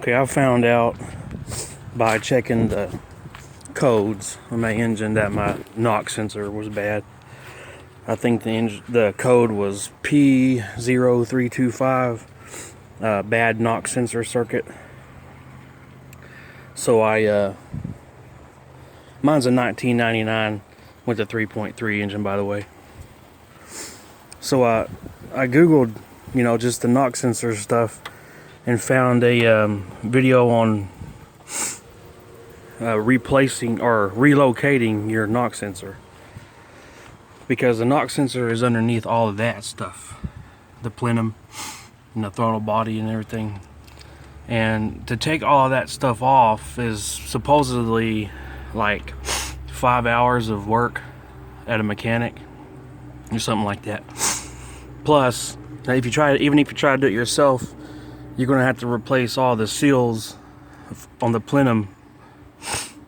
Okay, I found out by checking the codes on my engine that my knock sensor was bad. I think the code was P0325, bad knock sensor circuit. So mine's a 1999 with a 3.3 engine, by the way. So I googled, just the knock sensor stuff, and found a video on replacing or relocating your knock sensor, because the knock sensor is underneath all of that stuff, the plenum and the throttle body and everything. And to take all of that stuff off is supposedly like 5 hours of work at a mechanic or something like that. Plus, even if you try to do it yourself, you're going to have to replace all the seals on the plenum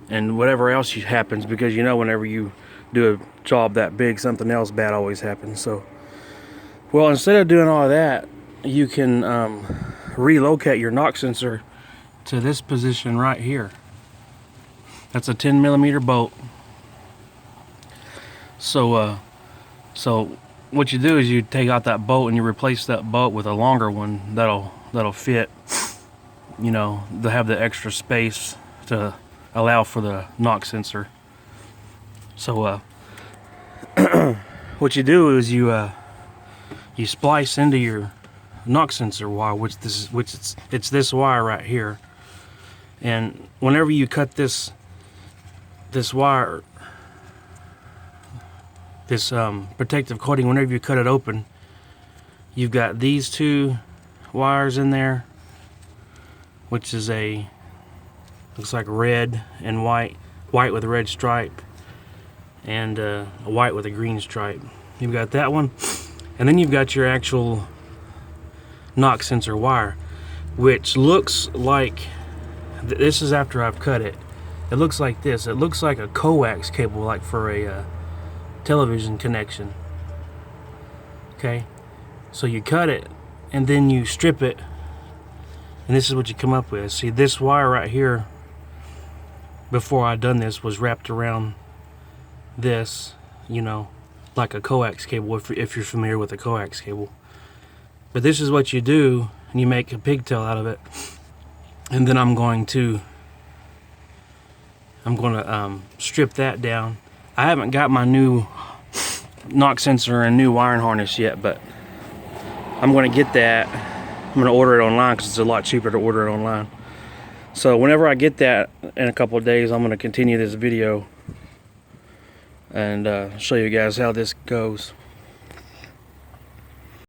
and whatever else happens, because whenever you do a job that big, something else bad always happens. So, well, instead of doing all of that, you can relocate your knock sensor to this position right here. That's a 10mm bolt. So what you do is you take out that bolt and you replace that bolt with a longer one that'll fit. They'll have the extra space to allow for the knock sensor. So what you do is you splice into your knock sensor wire, it's this wire right here. And whenever you cut this wire, this protective coating, whenever you cut it open, you've got these two wires in there, which is looks like red and white with a red stripe, and a white with a green stripe. You've got that one, and then you've got your actual knock sensor wire, which looks like, this is after I've cut it, it looks like this. It looks like a coax cable, like for a television connection. Okay, so you cut it and then you strip it, and this is what you come up with. See, this wire right here, before I done this, was wrapped around this, like a coax cable, if you're familiar with a coax cable. But this is what you do, and you make a pigtail out of it. And then I'm going to strip that down. I haven't got my new knock sensor and new wiring harness yet, but I'm going to get that. I'm going to order it online because it's a lot cheaper to order it online. So whenever I get that in a couple of days, I'm going to continue this video and show you guys how this goes.